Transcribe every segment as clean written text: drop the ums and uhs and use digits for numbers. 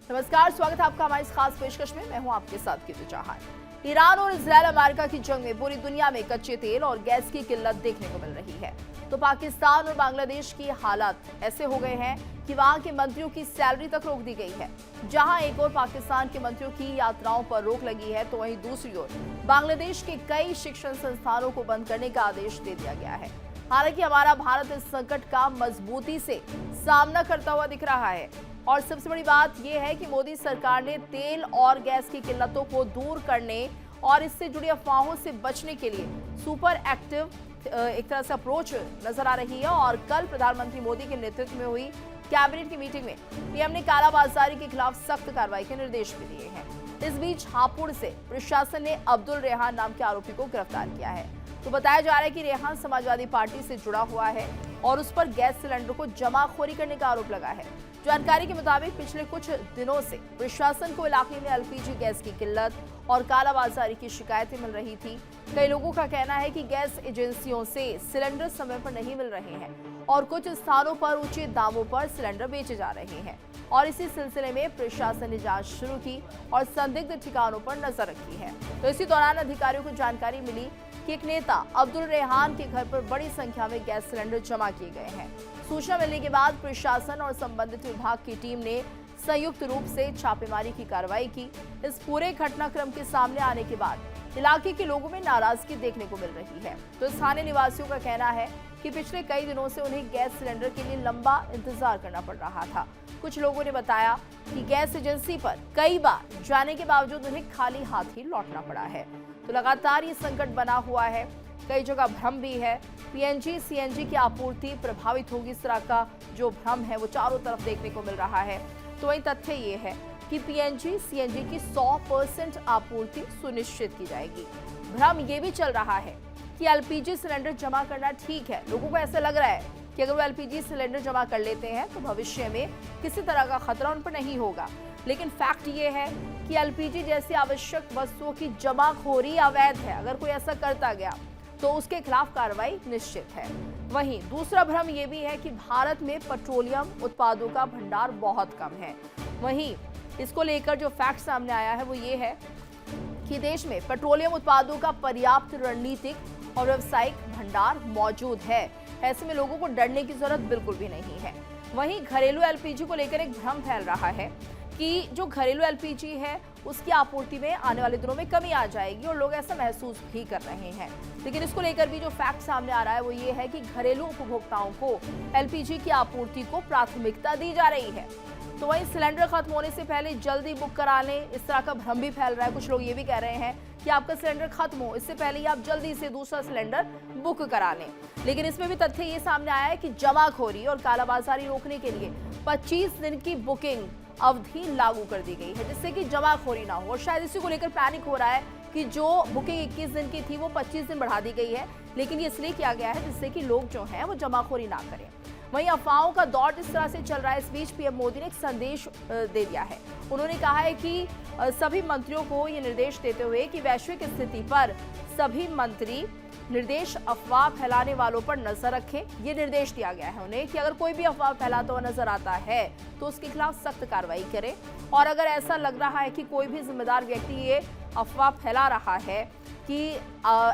नमस्कार, स्वागत है आपका हमारी इस खास पेशकश में। मैं हूं आपके साथ कीर्ति चौहान। ईरान और इजरायल अमेरिका की जंग में पूरी दुनिया में कच्चे तेल और गैस की किल्लत देखने को मिल रही है, तो पाकिस्तान और बांग्लादेश की हालात ऐसे हो गए हैं कि वहां के मंत्रियों की सैलरी तक रोक दी गई है। जहां एक ओर पाकिस्तान के मंत्रियों की यात्राओं पर रोक लगी है, तो वहीं दूसरी ओर बांग्लादेश के कई शिक्षण संस्थानों को बंद करने का आदेश दे दिया गया है। हालांकि हमारा भारत इस संकट का मजबूती से सामना करता हुआ दिख रहा है, और सबसे बड़ी बात यह है कि मोदी सरकार ने तेल और गैस की किल्लतों को दूर करने और इससे जुड़ी अफवाहों से बचने के लिए सुपर एक्टिव एक तरह से अप्रोच नजर आ रही है। और कल प्रधानमंत्री मोदी के नेतृत्व में हुई कैबिनेट की मीटिंग में पीएम ने कालाबाजारी के खिलाफ सख्त कार्रवाई के निर्देश भी दिए हैं। इस बीच हापुड़ से प्रशासन ने अब्दुल रेहान नाम के आरोपी को गिरफ्तार किया है। तो बताया जा रहा है कि रेहान समाजवादी पार्टी से जुड़ा हुआ है और उस पर गैस सिलेंडर को जमाखोरी करने का आरोप लगा है। जानकारी के मुताबिक पिछले कुछ दिनों से प्रशासन को इलाके में एलपीजी गैस की किल्लत और कालाबाजारी की शिकायतें मिल रही थी। कई लोगों का कहना है कि गैस एजेंसियों से सिलेंडर समय पर नहीं मिल रहे हैं और कुछ स्थानों पर ऊंचे दामों पर सिलेंडर बेचे जा रहे हैं। और इसी सिलसिले में प्रशासन ने जांच शुरू की और संदिग्ध ठिकानों पर नजर रखी है। तो इसी दौरान अधिकारियों को जानकारी मिली कि एक नेता अब्दुल रेहान के घर पर बड़ी संख्या में गैस सिलेंडर जमा किए गए हैं। सूचना मिलने के बाद प्रशासन और संबंधित विभाग की टीम ने संयुक्त रूप से छापेमारी की कार्रवाई की। इस पूरे घटनाक्रम के सामने आने के बाद इलाके के लोगों में नाराजगी देखने को मिल रही है। तो स्थानीय निवासियों का कहना है कि पिछले कई दिनों से उन्हें गैस सिलेंडर के लिए लंबा इंतजार करना पड़ रहा था। कुछ लोगों ने बताया कि गैस एजेंसी पर कई बार जाने के बावजूद उन्हें खाली हाथ ही लौटना पड़ा है। तो लगातार ये संकट बना हुआ है, कई जगह भ्रम भी है। पीएनजी सीएनजी की आपूर्ति प्रभावित होगी, इस तरह का जो भ्रम है वो चारों तरफ देखने को मिल रहा है। तो वही तथ्य ये है कि पीएनजी सीएनजी की 100% आपूर्ति सुनिश्चित की जाएगी। भ्रम ये भी चल रहा है कि एलपीजी सिलेंडर जमा करना ठीक है। लोगों को ऐसा लग रहा है कि अगर वो एलपीजी सिलेंडर जमा कर लेते हैं तो भविष्य में किसी तरह का खतरा उन पर नहीं होगा। लेकिन फैक्ट ये है कि एलपीजी जैसी आवश्यक वस्तुओं की जमाखोरी अवैध है। अगर कोई ऐसा करता गया तो उसके खिलाफ कार्रवाई निश्चित है। वहीं दूसरा भ्रम ये भी है कि भारत में पेट्रोलियम उत्पादों का भंडार बहुत कम है। वहीं इसको लेकर जो फैक्ट सामने आया है वो ये है कि देश में पेट्रोलियम उत्पादों का पर्याप्त रणनीतिक और व्यावसायिक भंडार मौजूद है। ऐसे में लोगों को डरने की जरूरत बिल्कुल भी नहीं है। वहीं घरेलू एलपीजी को लेकर एक भ्रम फैल रहा है कि जो घरेलू एलपीजी है उसकी आपूर्ति में आने वाले दिनों में कमी आ जाएगी, और लोग ऐसा महसूस भी कर रहे हैं। लेकिन इसको लेकर भी जो फैक्ट सामने आ रहा है वो ये है कि घरेलू उपभोक्ताओं को एलपीजी की आपूर्ति को प्राथमिकता दी जा रही है। तो वहीं सिलेंडर खत्म होने से पहले जल्दी बुक करा लें, इस तरह का भ्रम भी फैल रहा है। कुछ लोग ये भी कह रहे हैं कि आपका सिलेंडर खत्म हो इससे पहले ही आप जल्दी से दूसरा सिलेंडर बुक करा लें। लेकिन इसमें भी तथ्य ये सामने आया है कि जमाखोरी और कालाबाजारी रोकने के लिए 25 दिन की बुकिंग अवधि लागू कर दी गई है, जिससे कि जमाखोरी ना हो। और शायद इसी को लेकर पैनिक हो रहा है कि जो बुकिंग 21 दिन की थी वो 25 दिन बढ़ा दी गई है। लेकिन ये इसलिए किया गया है जिससे कि लोग जो हैं वो जमाखोरी ना करें। वहीं अफवाहों का दौर इस तरह से चल रहा है। इस बीच पीएम मोदी ने एक संदेश दे दिया है। उन्होंने कहा है कि सभी मंत्रियों को ये निर्देश देते हुए कि वैश्विक स्थिति पर सभी मंत्री निर्देश अफवाह फैलाने वालों पर नजर रखें। ये निर्देश दिया गया है उन्हें कि अगर कोई भी अफवाह फैलाता हुआ नजर आता है तो उसके खिलाफ सख्त कार्रवाई करें। और अगर ऐसा लग रहा है कि कोई भी जिम्मेदार व्यक्ति ये अफवाह फैला रहा है कि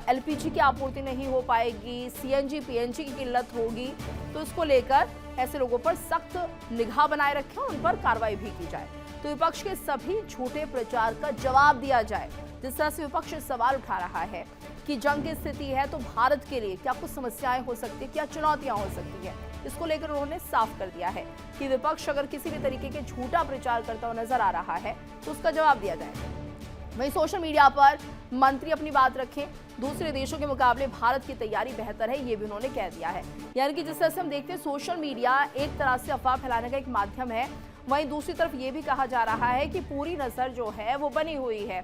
एलपीजी की आपूर्ति नहीं हो पाएगी, सीएनजी पीएनजी की किल्लत होगी, तो इसको लेकर ऐसे लोगों पर सख्त निगाह बनाए रखें और उन पर कार्रवाई भी की जाए। तो विपक्ष के सभी झूठे प्रचार का जवाब दिया जाए। जिस तरह से विपक्ष सवाल उठा रहा है कि जंग की स्थिति है तो भारत के लिए क्या कुछ समस्याएं हो सकती है, क्या चुनौतियां हो सकती है, इसको लेकर उन्होंने साफ कर दिया है कि विपक्ष अगर किसी भी तरीके के झूठा प्रचार करता हुआ नजर आ रहा है तो उसका जवाब दिया जाए। वहीं सोशल मीडिया पर मंत्री अपनी बात रखें, दूसरे देशों के मुकाबले भारत की तैयारी बेहतर है, ये भी उन्होंने कह दिया है। यानी कि जिस तरह से हम देखते हैं सोशल मीडिया एक तरह से अफवाह फैलाने का एक माध्यम है, वहीं दूसरी तरफ ये भी कहा जा रहा है कि पूरी नजर जो है वो बनी हुई है।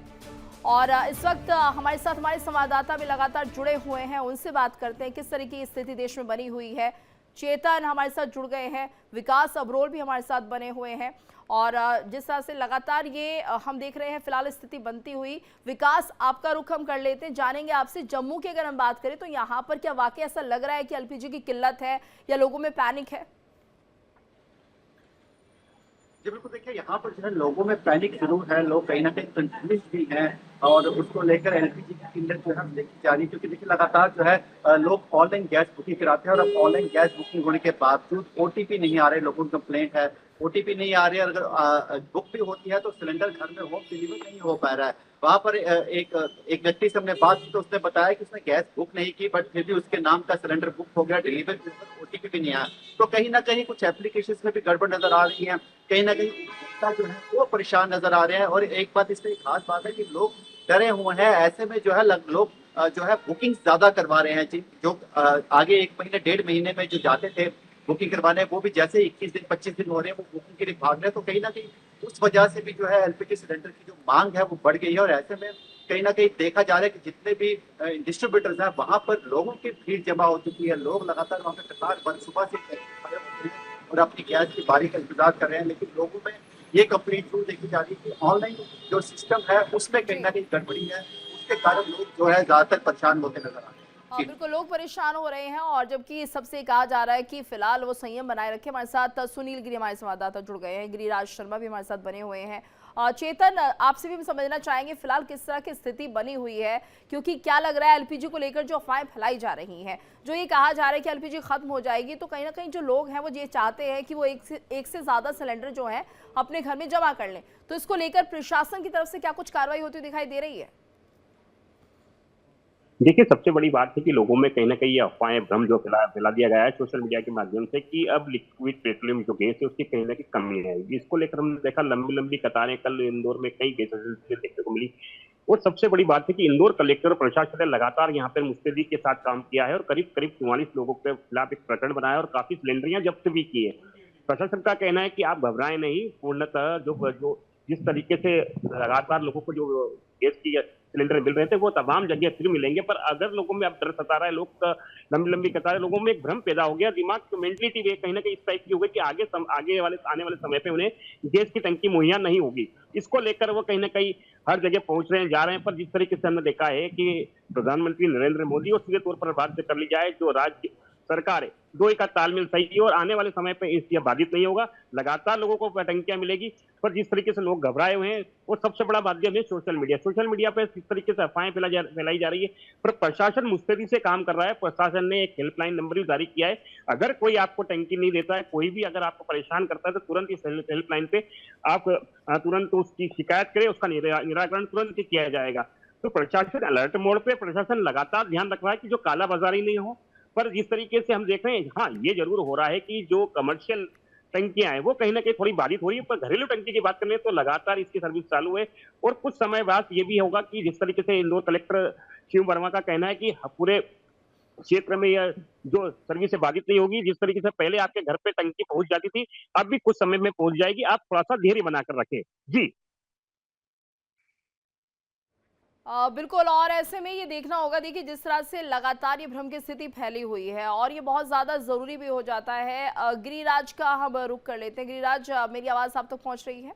और इस वक्त हमारे साथ हमारे संवाददाता भी लगातार जुड़े हुए हैं, उनसे बात करते हैं किस तरह की स्थिति देश में बनी हुई है। चेतन हमारे साथ जुड़ गए हैं, विकास अब्रोल भी हमारे साथ बने हुए हैं, और जिस तरह से लगातार ये हम देख रहे हैं फिलहाल स्थिति बनती हुई। विकास, आपका रुख हम कर लेते हैं, जानेंगे आपसे जम्मू की अगर हम बात करें तो यहाँ पर क्या वाकई ऐसा लग रहा है कि एलपीजी की किल्लत है या लोगों में पैनिक है? जी बिल्कुल, देखिए यहाँ पर जो है लोगों में पैनिक जरूर है, लोग कहीं ना कहीं कंफ्यूज भी हैं और उसको लेकर एलपीजी की किल्लत जो है देखी जा रही है, क्योंकि देखिए लगातार जो है लोग ऑनलाइन गैस बुकिंग कराते हैं और अब ऑनलाइन गैस बुकिंग होने के बावजूद ओटीपी नहीं आ रहे, लोगों की कंप्लेंट है ओटीपी नहीं आ रही है। अगर बुक भी होती है तो सिलेंडर घर में होम डिलीवर नहीं हो पा रहा है। वहां पर एक व्यक्ति से हमने बात की तो उसने बताया कि उसने गैस बुक नहीं की, बट फिर भी उसके नाम का सिलेंडर बुक हो गया, डिलीवर भी हुआ, ओटीपी भी नहीं आया। तो कहीं ना कहीं कुछ एप्लीकेशन में भी गड़बड़ नजर आ रही है, कहीं ना कहीं उपभोक्ता जो है वो परेशान नजर आ रहे हैं। और एक बात इसमें खास बात है कि लोग डरे हुए हैं, ऐसे में जो है लोग जो है बुकिंग ज्यादा करवा रहे हैं जो आगे 1 महीने 1.5 महीने में जो जाते थे बुकिंग करवाने, वो भी जैसे 21 दिन 25 दिन हो रहे हैं वो बुकिंग के लिए भाग रहे हैं। तो कहीं ना कहीं उस वजह से भी जो है एलपीजी सिलेंडर की जो मांग है वो बढ़ गई है। और ऐसे में कहीं ना कहीं देखा जा रहा है कि जितने भी डिस्ट्रीब्यूटर्स हैं वहां पर लोगों की भीड़ जमा हो चुकी है, लोग लगातार वहां पर कतार बंद सुबह से खड़े होते हैं और अपनी गैस की बारी का इंतजार कर रहे हैं। लेकिन लोगों में ये कंप्लेंट जरूर देखी जा रही है कि ऑनलाइन जो सिस्टम है उसमें कहीं जी। ना कहीं गड़बड़ी है, उसके कारण लोग जो है ज्यादातर परेशान होते नजर आ रहे हैं। हाँ, जी। बिल्कुल लोग परेशान हो रहे हैं और जबकि सबसे कहा जा रहा है कि फिलहाल वो संयम बनाए रखे। हमारे साथ सुनील गिरी हमारे संवाददाता जुड़ गए हैं, गिरिराज शर्मा भी हमारे साथ बने हुए हैं। चेतन, आपसे भी हम समझना चाहेंगे फिलहाल किस तरह की स्थिति बनी हुई है, क्योंकि क्या लग रहा है एलपीजी को लेकर जो अफवाहें फैलाई जा रही हैं, जो ये कहा जा रहा है कि एलपीजी खत्म हो जाएगी, तो कहीं ना कहीं जो लोग हैं वो ये चाहते हैं कि वो एक से ज्यादा सिलेंडर जो है अपने घर में जमा कर लें। तो इसको लेकर प्रशासन की तरफ से क्या कुछ कार्रवाई होती दिखाई दे रही है? देखिए, सबसे बड़ी बात है कि लोगों में कहीं न कहीं ये अफ़वाहें, भ्रम जो फैला दिया गया है सोशल मीडिया के माध्यम से कि अब लिक्विड पेट्रोलियम जो गैस है, उसकी कहीं न कहीं कमी है। इसको लेकर हमने देखा लंबी-लंबी कतारें कल इंदौर में कई गैस एजेंसी से देखने को मिली। और सबसे बड़ी बात है कि इंदौर कलेक्टर और प्रशासन ने लगातार यहाँ पे मुस्तैदी के साथ काम किया है और करीब-करीब 44 लोगों के खिलाफ एक प्रकरण बनाया और काफ़ी सिलेंडर यहाँ जब्त भी किए। प्रशासन का कहना है कि आप घबराएं नहीं, पूर्णतः जो जो जिस तरीके से लगातार लोगों को जो गैस की सिलेंडर मिल रहे थे वो तमाम जगह फिर मिलेंगे। पर अगर लोगों में अब डर सता रहा है, लोग लंबी लंबी कतारें, लोगों में एक भ्रम पैदा हो गया, दिमाग की मेंटलिटी भी कहीं ना कहीं इस टाइप की हो गई कि आने वाले समय पे उन्हें गैस की टंकी मुहैया नहीं होगी। इसको लेकर वो कहीं ना कहीं हर जगह पहुंच रहे हैं, जा रहे हैं। पर जिस तरीके से हमने देखा है कि प्रधानमंत्री नरेंद्र मोदी और सीधे तौर पर बात कर ली जाए, जो राज्य सरकार है, दो का तालमेल सही है और आने वाले समय पे इससे बाधित नहीं होगा। लगातार लोगों को टंकियां मिलेगी। पर जिस तरीके से लोग घबराए हुए हैं, और सबसे बड़ा माध्यम है सोशल मीडिया पे इस तरीके से अफवाहें फैलाई जा रही है। पर प्रशासन मुस्तैदी से काम कर रहा है। प्रशासन ने एक हेल्पलाइन नंबर भी जारी किया है। अगर कोई आपको टंकी नहीं देता है, कोई भी अगर आपको परेशान करता है, तो तुरंत इस हेल्पलाइन पे आप तुरंत उसकी शिकायत करें, उसका निराकरण तुरंत ही किया जाएगा। तो प्रशासन अलर्ट मोड पे, प्रशासन लगातार ध्यान रख रहा है कि जो काला बाजारी नहीं हो। पर जिस तरीके से हम देख रहे हैं, हाँ, ये जरूर हो रहा है कि जो कमर्शियल टंकियां हैं वो कहीं ना कहीं थोड़ी बाधित हो रही है। पर घरेलू टंकी की बात करें तो लगातार इसकी सर्विस चालू है। और कुछ समय बाद ये भी होगा कि जिस तरीके से इंदौर कलेक्टर शिव वर्मा का कहना है कि पूरे क्षेत्र में यह जो सर्विस बाधित नहीं होगी। जिस तरीके से पहले आपके घर पे टंकी पहुंच जाती थी, अब भी कुछ समय में पहुंच जाएगी। आप थोड़ा सा धैर्य बनाकर रखें। जी। बिल्कुल, और ऐसे में ये देखना होगा, देखिए जिस तरह से लगातार ये भ्रम की स्थिति फैली हुई है और ये बहुत ज़्यादा ज़रूरी भी हो जाता है। गिरिराज का हम रुख कर लेते हैं। गिरिराज, मेरी आवाज़ आप तक पहुंच रही है?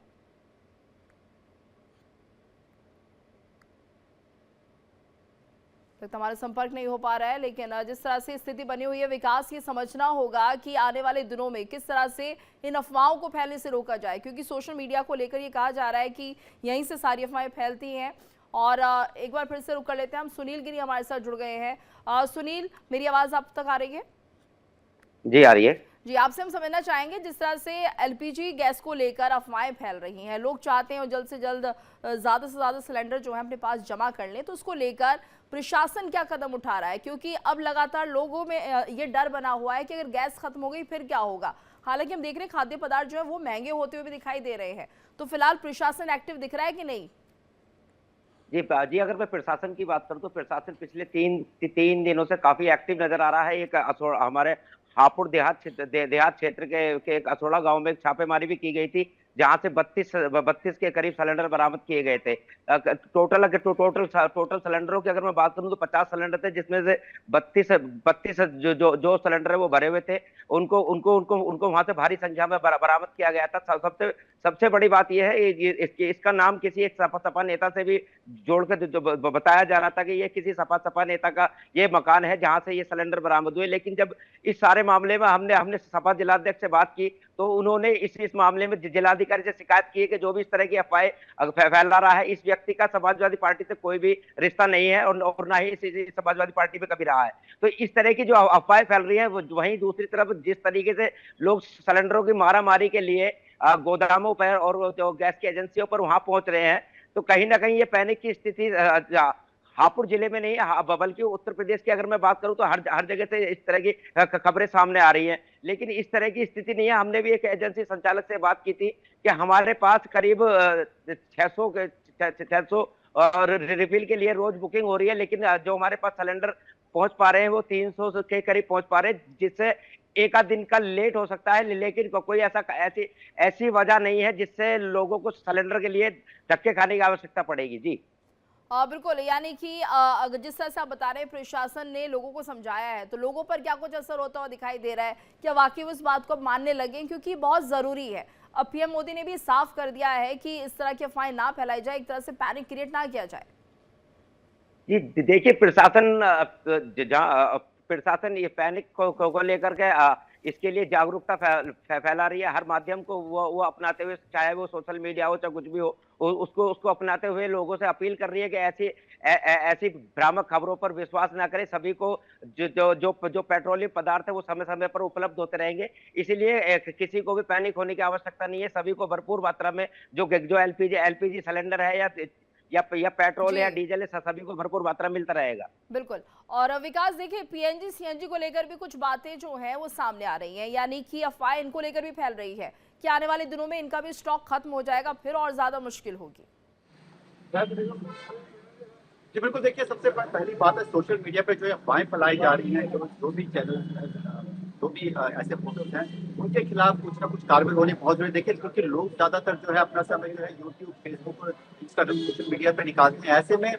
तक हमारा संपर्क नहीं हो पा रहा है, लेकिन जिस तरह से स्थिति बनी हुई है, विकास, ये समझना होगा कि आने वाले दिनों में किस तरह से इन अफवाहों को फैलने से रोका जाए, क्योंकि सोशल मीडिया को लेकर ये कहा जा रहा है कि यहीं से सारी अफवाहें फैलती हैं। और एक बार फिर से रुक कर लेते हैं, हम सुनील गिरी हमारे साथ जुड़ गए हैं। सुनील, मेरी आवाज़ आप तक आ रही है? जी आ रही है। जी, आपसे हम समझना चाहेंगे, जिस तरह से एलपीजी गैस को लेकर अफवाहें फैल रही हैं, लोग चाहते हैं जल्द से जल्द ज़्यादा से ज़्यादा सिलेंडर जो है अपने पास जमा कर लें, तो उसको लेकर प्रशासन क्या कदम उठा रहा है? क्योंकि अब लगातार लोगों में ये डर बना हुआ है कि अगर गैस खत्म हो गई फिर क्या होगा। हालांकि हम देख रहे हैं खाद्य पदार्थ जो है वो महंगे होते हुए भी दिखाई दे रहे हैं, तो फिलहाल प्रशासन एक्टिव दिख रहा है कि नहीं? जी, अगर मैं प्रशासन की बात करूं तो प्रशासन पिछले तीन दिनों से काफी एक्टिव नजर आ रहा है। एक हमारे हापुड़ देहात क्षेत्र के एक असोड़ा गांव में छापेमारी भी की गई थी, जहां से 32 के करीब सिलेंडर बरामद किए गए थे। टोटल सिलेंडरों की अगर मैं बात करूं तो 50 सिलेंडर थे, जिसमें से 32 जो सिलेंडर है वो भरे हुए थे। उनको उनको उनको उनको वहां से भारी संख्या में बरामद किया गया था। सबसे बड़ी बात यह है, इसका नाम किसी एक सपा नेता से भी जोड़कर जो बताया जा रहा था कि ये किसी सपा नेता का ये मकान है जहां से ये सिलेंडर बरामद हुए। लेकिन जब इस सारे मामले में हमने सपा जिलाध्यक्ष से बात की तो उन्होंने इस मामले में जिलाधिकारी से शिकायत की है कि जो भी इस तरह की अफवाहें फैला रहा है, इस व्यक्ति का समाजवादी पार्टी से कोई भी रिश्ता नहीं है और ना ही इस समाजवादी पार्टी में कभी रहा है। तो इस तरह की जो अफवाहें फैल रही है, वहीं दूसरी तरफ जिस तरीके से लोग सिलेंडरों की मारामारी के लिए गोदामों पर और जो गैस की एजेंसियों पर वहां पहुंच रहे हैं, तो कहीं ना कहीं ये पैनिक की स्थिति हापुड़ जिले में नहीं है, बल्कि उत्तर प्रदेश की अगर मैं बात करूं तो हर जगह से इस तरह की खबरें सामने आ रही हैं। लेकिन इस तरह की स्थिति नहीं है। हमने भी एक एजेंसी संचालक से बात की थी कि हमारे पास करीब 600 और रिफिल के लिए रोज बुकिंग हो रही है, लेकिन जो हमारे पास सिलेंडर पहुंच पा रहे हैं वो 300 के करीब पहुंच पा रहे हैं, जिससे एक आध दिन का लेट हो सकता है, लेकिन कोई ऐसी वजह नहीं है जिससे लोगों को सिलेंडर के लिए धक्के खाने की आवश्यकता पड़ेगी। जी बिल्कुल, यानी कि अगर जिस तरह से आप बता रहे हैं प्रशासन ने लोगों को समझाया है, तो लोगों पर क्या कुछ असर होता हुआ दिखाई दे रहा है? क्या वाकई उस बात को मानने लगे, क्योंकि बहुत जरूरी है। अब पीएम मोदी ने भी साफ कर दिया है कि इस तरह की अफवाहें ना फैलाई जाए, एक तरह से पैनिक क्रिएट ना किया जाए। जी देखिए, प्रशासन ये पैनिक को लेकर के इसके लिए जागरूकता फैला रही है। हर माध्यम को वो अपनाते हुए, चाहे वो सोशल मीडिया हो चाहे कुछ भी हो, उसको अपनाते हुए लोगों से अपील कर रही है कि ऐसी भ्रामक खबरों पर विश्वास ना करें। सभी को जो पेट्रोलियम पदार्थ है वो समय समय पर उपलब्ध होते रहेंगे, इसीलिए किसी को भी पैनिक होने की आवश्यकता नहीं है। सभी को भरपूर मात्रा में जो एलपीजी सिलेंडर है या पेट्रोल या डीजल है, सभी को भरपूर मात्रा मिलता रहेगा। बिल्कुल। और विकास, देखिए पीएनजी सीएनजी को लेकर भी कुछ बातें जो हैं वो सामने आ रही हैं, यानी कि अफवाह इनको लेकर भी फैल रही है कि आने वाले दिनों में इनका भी स्टॉक खत्म हो जाएगा, फिर और ज्यादा मुश्किल होगी। जी बिल्कुल, देखिए सबसे पहली बात है, सोशल मीडिया पे जो अफवाहें फैलाई जा रही हैं, जो भी चैनल जो भी ऐसे फोटोज हैं, उनके खिलाफ कुछ ना कुछ कार्रवाई होनी बहुत जरूरी। देखिए क्योंकि लोग ज्यादातर जो है अपना समय जो है यूट्यूब, फेसबुक और इंस्टाग्राम, सोशल मीडिया पे निकालते हैं। ऐसे में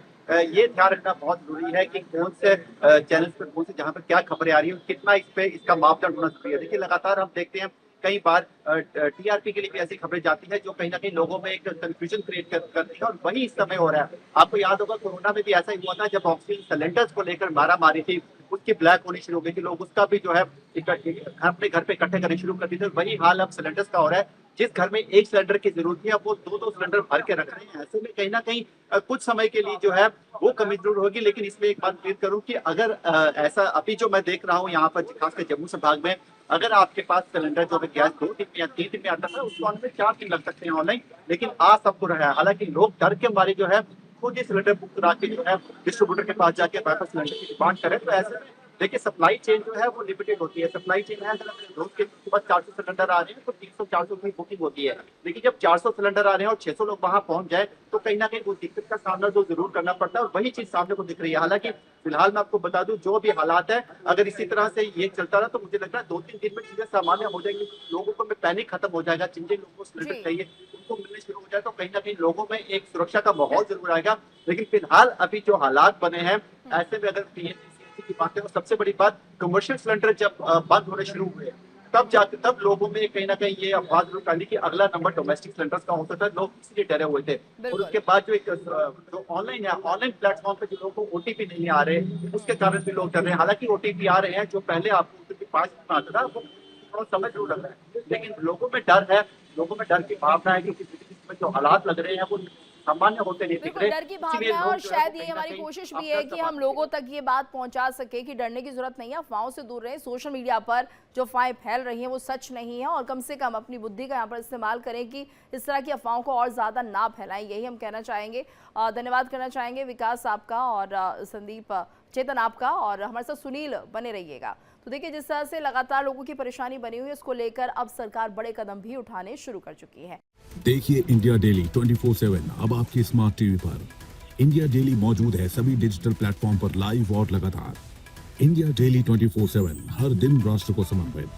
ये ध्यान रखना बहुत जरूरी है कि कौन से चैनल पर, कौन से जहाँ पर क्या खबरें आ रही है, कितना इस पे इसका मापदंड होना जरूरी है। देखिए लगातार हम देखते हैं कई बार टीआरपी के लिए भी ऐसी खबरें जाती है जो कहीं ना कहीं लोगों में एक कंफ्यूजन क्रिएट करती है, और वही इस समय हो रहा है। आपको याद होगा कोरोना में भी ऐसा ही हुआ था, जब ऑक्सीजन सिलेंडर्स को लेकर मारामारी थी, उसकी ब्लैक होनी शुरू हो गई थी, लोग उसका भी जो है अपने घर पे इकट्ठे करने शुरू कर दिए थे। वही हाल अब सिलेंडर्स का हो रहा है। जिस घर में एक सिलेंडर की जरूरत थी, अब वो दो सिलेंडर भर के रख रहे हैं। ऐसे में कहीं ना कहीं कुछ समय के लिए जो है वो कमी जरूर होगी। लेकिन इसमें एक बात क्लियर करूं कि अगर ऐसा अभी जो मैं देख रहा हूं यहाँ पर खासकर जम्मू संभाग में, अगर आपके पास सिलेंडर जो है गैस 2 दिन में या 3 दिन में आता था, उसको आने में 4 दिन लग सकते हैं ऑनलाइन, लेकिन आ सबको रहा है। हालांकि लोग डर के मारे जो है खुद ही सिलेंडर बुक करा के जो है डिस्ट्रीब्यूटर के पास जाके वापस सिलेंडर की डिमांड करें। तो ऐसे में देखिए सप्लाई चेन जो है वो लिमिटेड होती है। सप्लाई चेन है, अगर रोज के बाद 400 सिलेंडर आ रहे हैं तो 300-400 की बुकिंग होती है। लेकिन जब 400 सिलेंडर आ रहे हैं और 600 लोग वहां पहुंच जाए, तो कहीं ना कहीं उस दिक्कत का सामना तो जरूर करना पड़ता है, और वही चीज सामने को दिख रही है। हालांकि फिलहाल मैं आपको बता दूं, जो भी हालात है, अगर इसी तरह से ये चलता रहा तो मुझे लग रहा है 2-3 दिन में चीजें सामान्य हो जाएंगी, लोगों को में पैनिक खत्म हो जाएगा। जिन जिन लोगों को सिलेंडर चाहिए उनको मिलने शुरू हो जाए, तो कहीं ना कहीं लोगों में एक सुरक्षा का माहौल जरूर आएगा। लेकिन फिलहाल अभी जो हालात बने हैं, ऐसे में अगर पीएनजी की बात है, और सबसे बड़ी बात, कमर्शियल सिलेंडर जब बंद होने शुरू हुए तब लोगों में कहीं ना कहीं ये अफवाह जरूर फैली कि अगला नंबर डोमेस्टिक सिलेंडर्स का हो सकता है। लोग इसलिए डरे हुए थे। और उसके बाद जो ऑनलाइन है, ऑनलाइन प्लेटफॉर्म पे जो लोगों को ओटीपी नहीं आ रहे, उसके कारण भी लोग डर रहे हैं। हालांकि ओटीपी आ रहे हैं, जो पहले आपको ओटीपी 5 मिनट में आता था, वो थोड़ा समय जरूर लग रहा है, लेकिन लोगों में डर है, लोगों में डर की भावना है कि किसी जो हालात लग रहे हैं वो सामान्य होते नहीं दिख रहे। डर की भावना है, और शायद ये हमारी कोशिश भी है कि हम लोगों तक ये बात पहुंचा सके कि डरने की जरूरत नहीं है, अफवाहों से दूर रहें। सोशल मीडिया पर जो अफवाहें फैल रही हैं वो सच नहीं है, और कम से कम अपनी बुद्धि का यहाँ पर इस्तेमाल करें कि इस तरह की अफवाहों को और ज्यादा ना फैलाएं, यही हम कहना चाहेंगे। धन्यवाद करना चाहेंगे विकास आपका और संदीप चेतन आपका, और हमारे साथ सुनील बने रहिएगा। तो देखिए जिस तरह से लगातार लोगों की परेशानी बनी हुई है, उसको लेकर अब सरकार बड़े कदम भी उठाने शुरू कर चुकी है। देखिए इंडिया डेली 24/7 अब आपके स्मार्ट टीवी पर। इंडिया डेली मौजूद है सभी डिजिटल प्लेटफॉर्म पर लाइव और लगातार। इंडिया डेली 24/7 हर दिन राष्ट्र को समर्पित।